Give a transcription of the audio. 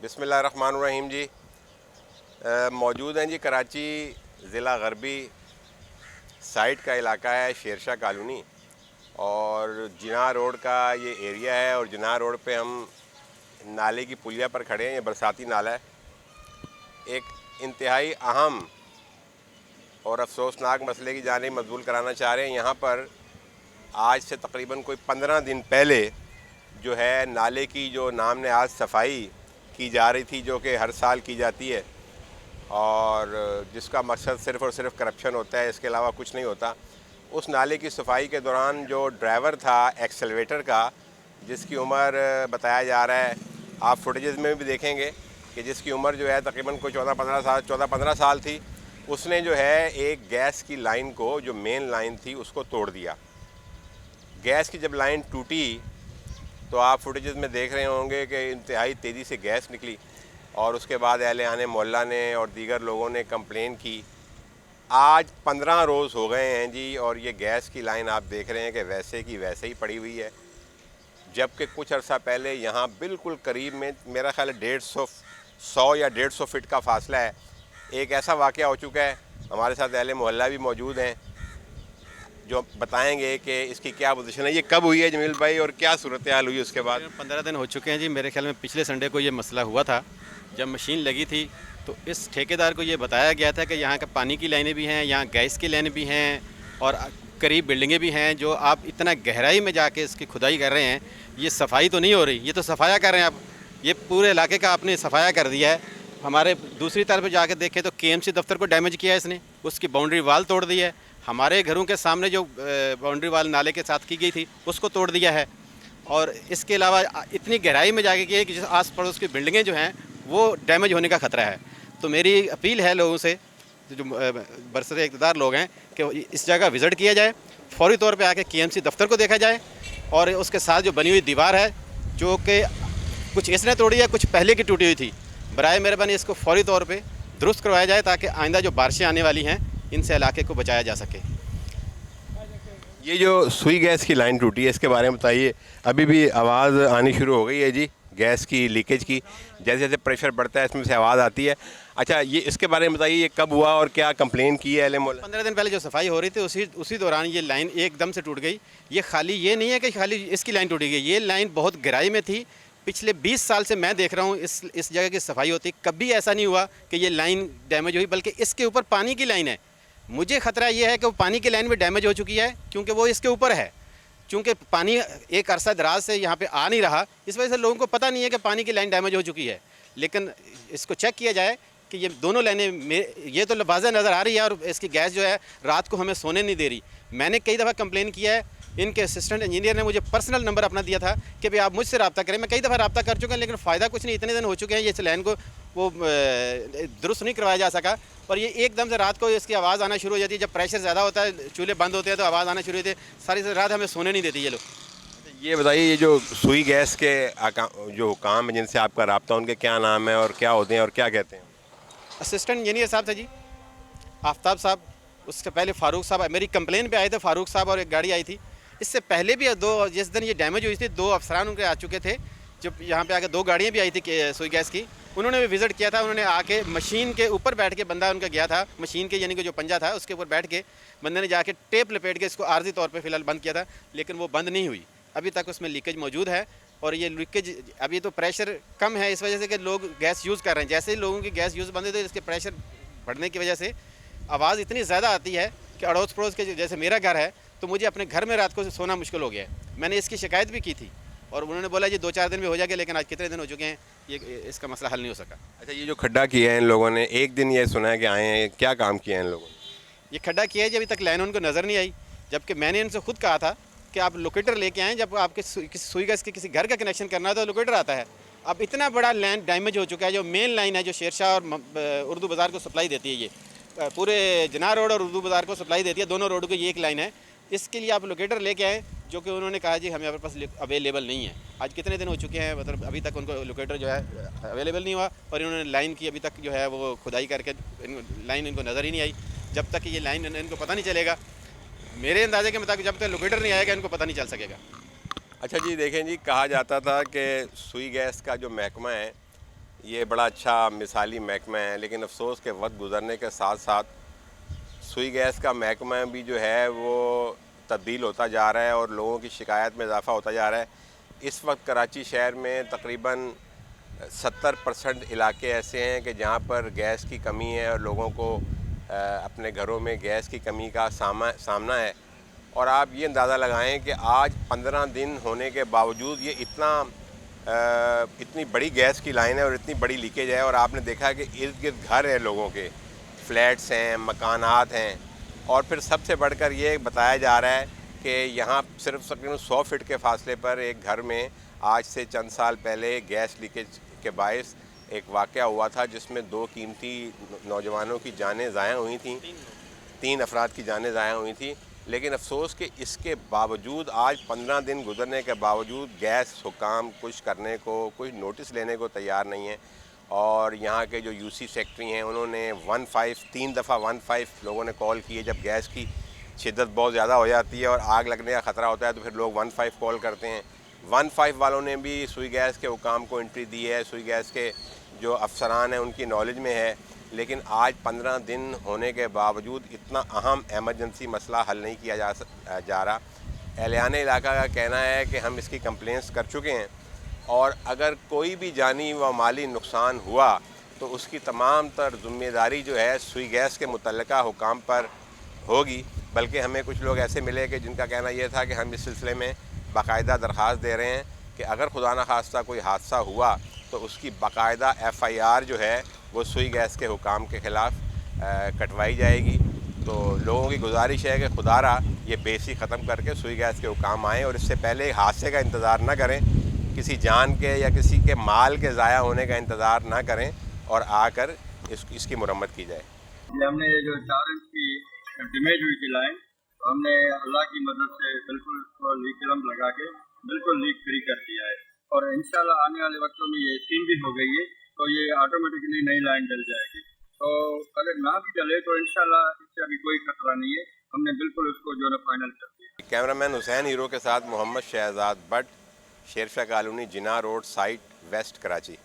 बिस्मिल्लाहिर्रहमानिर्रहीम जी। मौजूद हैं जी कराची ज़िला गरबी साइड का इलाका है शेरशाह कॉलोनी और जिना रोड का ये एरिया है। और जिना रोड पे हम नाले की पुलिया पर खड़े हैं। ये बरसाती नाला है। एक इंतहाई अहम और अफसोसनाक मसले की जानिब मबज़ूल कराना चाह रहे हैं। यहाँ पर आज से तकरीबन कोई 15 दिन पहले जो है नाले की जो नाम ने आज सफाई की जा रही थी, जो कि हर साल की जाती है और जिसका मकसद सिर्फ़ और सिर्फ करप्शन होता है, इसके अलावा कुछ नहीं होता। उस नाले की सफाई के दौरान जो ड्राइवर था एक्सेलरेटर का, जिसकी उम्र बताया जा रहा है, आप फुटेजेस में भी देखेंगे कि जिसकी उम्र जो है तकरीबन कोई 14-15 साल थी, उसने जो है एक गैस की लाइन को, जो मेन लाइन थी, उसको तोड़ दिया। गैस की जब लाइन टूटी तो आप फुटेजेस में देख रहे होंगे कि इंतहाई तेज़ी से गैस निकली और उसके बाद अहले आने मोहल्ला ने और दीगर लोगों ने कंप्लेन की। आज 15 रोज़ हो गए हैं जी और ये गैस की लाइन आप देख रहे हैं कि वैसे की वैसे ही पड़ी हुई है, जबकि कुछ अर्सा पहले यहाँ बिल्कुल करीब में, मेरा ख्याल है 100 या 150 फीट का फासला है, एक ऐसा वाक़या हो चुका है। हमारे साथ अहले मोहल्ला भी मौजूद हैं जो बताएंगे कि इसकी क्या पोजीशन है। ये कब हुई है जमील भाई और क्या सूरत हाल हुई उसके बाद? 15 दिन हो चुके हैं जी। मेरे ख्याल में पिछले संडे को ये मसला हुआ था। जब मशीन लगी थी तो इस ठेकेदार को ये बताया गया था कि यहाँ का पानी की लाइनें भी हैं, यहाँ गैस की लाइनें भी हैं और करीब बिल्डिंगें भी हैं। जो आप इतना गहराई में जाके इसकी खुदाई कर रहे हैं, ये सफाई तो नहीं हो रही, ये तो सफाया कर रहे हैं आप। ये पूरे इलाके का आपने सफाया कर दिया है। हमारे दूसरी तरफ जाके देखें तो KMC दफ्तर को डैमेज किया है इसने, उसकी बाउंड्री वाल तोड़ दी है। हमारे घरों के सामने जो बाउंड्री वाल नाले के साथ की गई थी उसको तोड़ दिया है। और इसके अलावा इतनी गहराई में जाके किया है कि आस पड़ोस की बिल्डिंगें जो हैं वो डैमेज होने का ख़तरा है। तो मेरी अपील है लोगों से, जो बरसरे इक़्तिदार लोग हैं, कि इस जगह विज़िट किया जाए, फौरी तौर पे आके KMC दफ्तर को देखा जाए और उसके साथ जो बनी हुई दीवार है, जो कि कुछ इसने तोड़ी है, कुछ पहले की टूटी हुई थी, बराए मेहरबानी इसको फौरी तौर पर दुरुस्त करवाया जाए ताकि आइंदा जो बारिशें आने वाली हैं इनसे इलाके को बचाया जा सके। ये जो सुई गैस की लाइन टूटी है इसके बारे में बताइए। अभी भी आवाज़ आनी शुरू हो गई है जी गैस की लीकेज की, जैसे जैसे प्रेशर बढ़ता है इसमें से आवाज़ आती है। अच्छा, ये इसके बारे में बताइए, ये कब हुआ और क्या कंप्लेन की है? 15 दिन पहले जो सफाई हो रही थी उसी दौरान ये लाइन एकदम से टूट गई। ये खाली ये नहीं है कि खाली इसकी लाइन टूटी गई, ये लाइन बहुत गहराई में थी। पिछले 20 साल से मैं देख रहा हूँ इस जगह की सफाई होती, कभी ऐसा नहीं हुआ कि ये लाइन डैमेज हुई, बल्कि इसके ऊपर पानी की लाइन है। मुझे ख़तरा ये है कि वो पानी की लाइन भी डैमेज हो चुकी है, क्योंकि वो इसके ऊपर है। क्योंकि पानी एक अरसा दराज से यहाँ पे आ नहीं रहा, इस वजह से लोगों को पता नहीं है कि पानी की लाइन डैमेज हो चुकी है। लेकिन इसको चेक किया जाए कि ये दोनों लाइनें ये तो वाज़ह नज़र आ रही है और इसकी गैस जो है रात को हमें सोने नहीं दे रही। मैंने कई दफ़ा कंप्लेन किया है, इनके असिस्टेंट इंजीनियर ने मुझे पर्सनल नंबर अपना दिया था कि भाई आप मुझसे रब्ता करें। मैं कई दफ़ा रब्ता कर चुका हूँ, लेकिन फ़ायदा कुछ नहीं। इतने दिन हो चुके हैं, ये इस लाइन को वो दुरुस्त नहीं करवाया जा सका। और ये एकदम से रात को इसकी आवाज़ आना शुरू हो जाती है। जब प्रेशर ज़्यादा होता है, चूल्हे बंद होते हैं, तो आवाज़ आना शुरू होती है। सारी रात हमें सोने नहीं देती ये लोग। ये बताइए, ये जो सुई गैस के जो काम है जिनसे आपका रब्ता, उनके क्या नाम है और क्या होते हैं और क्या कहते हैं? असिस्टेंट इंजीनियर साहब थे जी, आफ्ताब साहब। उससे पहले फ़ारूक साहब मेरी कंप्लेन पे आए थे, फ़ारूक साहब, और एक गाड़ी आई थी। इससे पहले भी जिस दिन ये डैमेज हुई थी, 2 अफसरान उनके आ चुके थे। जब यहाँ पे आके 2 गाड़ियाँ भी आई थी सुई गैस की, उन्होंने भी विज़िट किया था। उन्होंने आके मशीन के ऊपर बैठ के, बंदा उनका गया था मशीन के, यानी कि जो पंजा था उसके ऊपर बैठ के बंदे ने जाके टेप लपेट के इसको आर्जी तौर पे फ़िलहाल बंद किया था, लेकिन वो बंद नहीं हुई। अभी तक उसमें लीकेज मौजूद है और ये लीकेज अभी तो प्रेशर कम है इस वजह से कि लोग गैस यूज़ कर रहे हैं। जैसे ही लोगों की गैस यूज़ बंद होती है, इसके प्रेशर बढ़ने की वजह से आवाज़ इतनी ज़्यादा आती है कि अड़ोस पड़ोस के, जैसे मेरा घर है, तो मुझे अपने घर में रात को सोना मुश्किल हो गया है। मैंने इसकी शिकायत भी की थी और उन्होंने बोला जी 2-4 दिन में हो जाएगा, लेकिन आज कितने दिन हो चुके हैं, ये इसका मसला हल नहीं हो सका। अच्छा, ये जो खड्डा किया है इन लोगों ने, एक दिन ये सुना है कि आए हैं, क्या काम किया है इन लोगों ने? ये खड्डा किया है जी, अभी तक लाइन उनको नज़र नहीं आई, जबकि मैंने इनसे खुद कहा था कि आप लोकेटर लेके आएँ। जब आपके किसी सुई गैस के किसी घर का कनेक्शन करना है तो लोकेटर आता है। अब इतना बड़ा लाइन डैमेज हो चुका है, जो मेन लाइन है जो शेरशाह और उर्दू बाज़ार को सप्लाई देती है, ये पूरे जना रोड और उर्दू बाज़ार को सप्लाई देती है, दोनों रोड की ये एक लाइन है। इसके लिए आप लोकेटर लेके आए, जो कि उन्होंने कहा जी हमें पास अवेलेबल नहीं है। आज कितने दिन हो चुके हैं, मतलब अभी तक उनको लोकेटर जो है अवेलेबल नहीं हुआ और इन्होंने लाइन की अभी तक जो है वो खुदाई करके लाइन इनको नज़र ही नहीं आई। जब तक ये लाइन इनको पता नहीं चलेगा, मेरे अंदाजे के मुताबिक जब तक लोकेटर नहीं आएगा इनको पता नहीं चल सकेगा। अच्छा जी, देखें जी, कहा जाता था कि सुई गैस का जो महकमा है ये बड़ा अच्छा मिसाली महकमा है, लेकिन अफसोस के वक्त गुज़रने के साथ साथ सुई गैस का महकमा भी जो है वो तब्दील होता जा रहा है और लोगों की शिकायत में इजाफ़ा होता जा रहा है। इस वक्त कराची शहर में तकरीबन 70% इलाके ऐसे हैं कि जहाँ पर गैस की कमी है और लोगों को अपने घरों में गैस की कमी का सामना है। और आप ये अंदाज़ा लगाएं कि आज 15 दिन होने के बावजूद ये इतनी बड़ी गैस की लाइन है और इतनी बड़ी लीकेज है। और आपने देखा कि इर्द गिर्द घर है, लोगों के फ्लैट्स हैं, मकानात हैं, और फिर सबसे बढ़कर ये बताया जा रहा है कि यहाँ सिर्फ तकरीबन 100 फीट के फासले पर एक घर में आज से चंद साल पहले गैस लीकेज के बायस एक वाक़या हुआ था जिसमें 2 कीमती नौजवानों की जानें ज़ाया हुई थीं, 3 अफराद की जानें ज़ाया हुई थी। लेकिन अफसोस कि इसके बावजूद आज 15 दिन गुजरने के बावजूद गैस हुकाम कुछ करने को, कुछ नोटिस लेने को तैयार नहीं है। और यहाँ के जो यूसी सेक्रेटरी हैं उन्होंने 3 दफ़ा 15 लोगों ने कॉल की है। जब गैस की शिद्दत बहुत ज़्यादा हो जाती है और आग लगने का ख़तरा होता है तो फिर लोग 15 कॉल करते हैं। 15 वालों ने भी सुई गैस के हुकाम को एंट्री दी है, सुई गैस के जो अफसरान हैं उनकी नॉलेज में है। लेकिन आज 15 दिन होने के बावजूद इतना अहम एमरजेंसी मसला हल नहीं किया जा रहा। एहलियान इलाका का कहना है कि हम इसकी कंप्लेंट्स कर चुके हैं और अगर कोई भी जानी व माली नुकसान हुआ तो उसकी तमाम तर ज़िम्मेदारी जो है सुई गैस के मुतल्लिका हुकाम पर होगी। बल्कि हमें कुछ लोग ऐसे मिले कि जिनका कहना यह था कि हम इस सिलसिले में बाकायदा दरख्वास्त दे रहे हैं कि अगर खुदा न खास्ता कोई हादसा हुआ तो उसकी बाकायदा FIR जो है वो सुई गैस के हुकाम के ख़िलाफ़ कटवाई जाएगी। तो लोगों की गुजारिश है कि खुदारा ये बेसी ख़त्म करके सुई गैस के हुकाम आएँ और इससे पहले हादसे का इंतज़ार न करें, किसी जान के या किसी के माल के ज़ाया होने का इंतज़ार ना करें और आकर इसकी मुरम्मत की जाए। हमने ये जो 4 इंच की डैमेज हुई थी लाइन, तो हमने अल्लाह की मदद से बिल्कुल उसको लीक लम्प लगा के बिल्कुल लीक फ्री कर दिया है। और इंशाल्लाह आने वाले वक्तों में ये 3 दिन हो गई है तो ये ऑटोमेटिकली नई लाइन डल जाएगी। तो अगर ना भी डले तो इंशाल्लाह इससे अभी कोई खतरा नहीं है, हमने बिल्कुल उसको जो है फाइनल कर दिया। कैमरामैन हुसैन हीरो के साथ Mohammad Shahzad Butt, Shershah colony, Jinnah road, site, west, Karachi.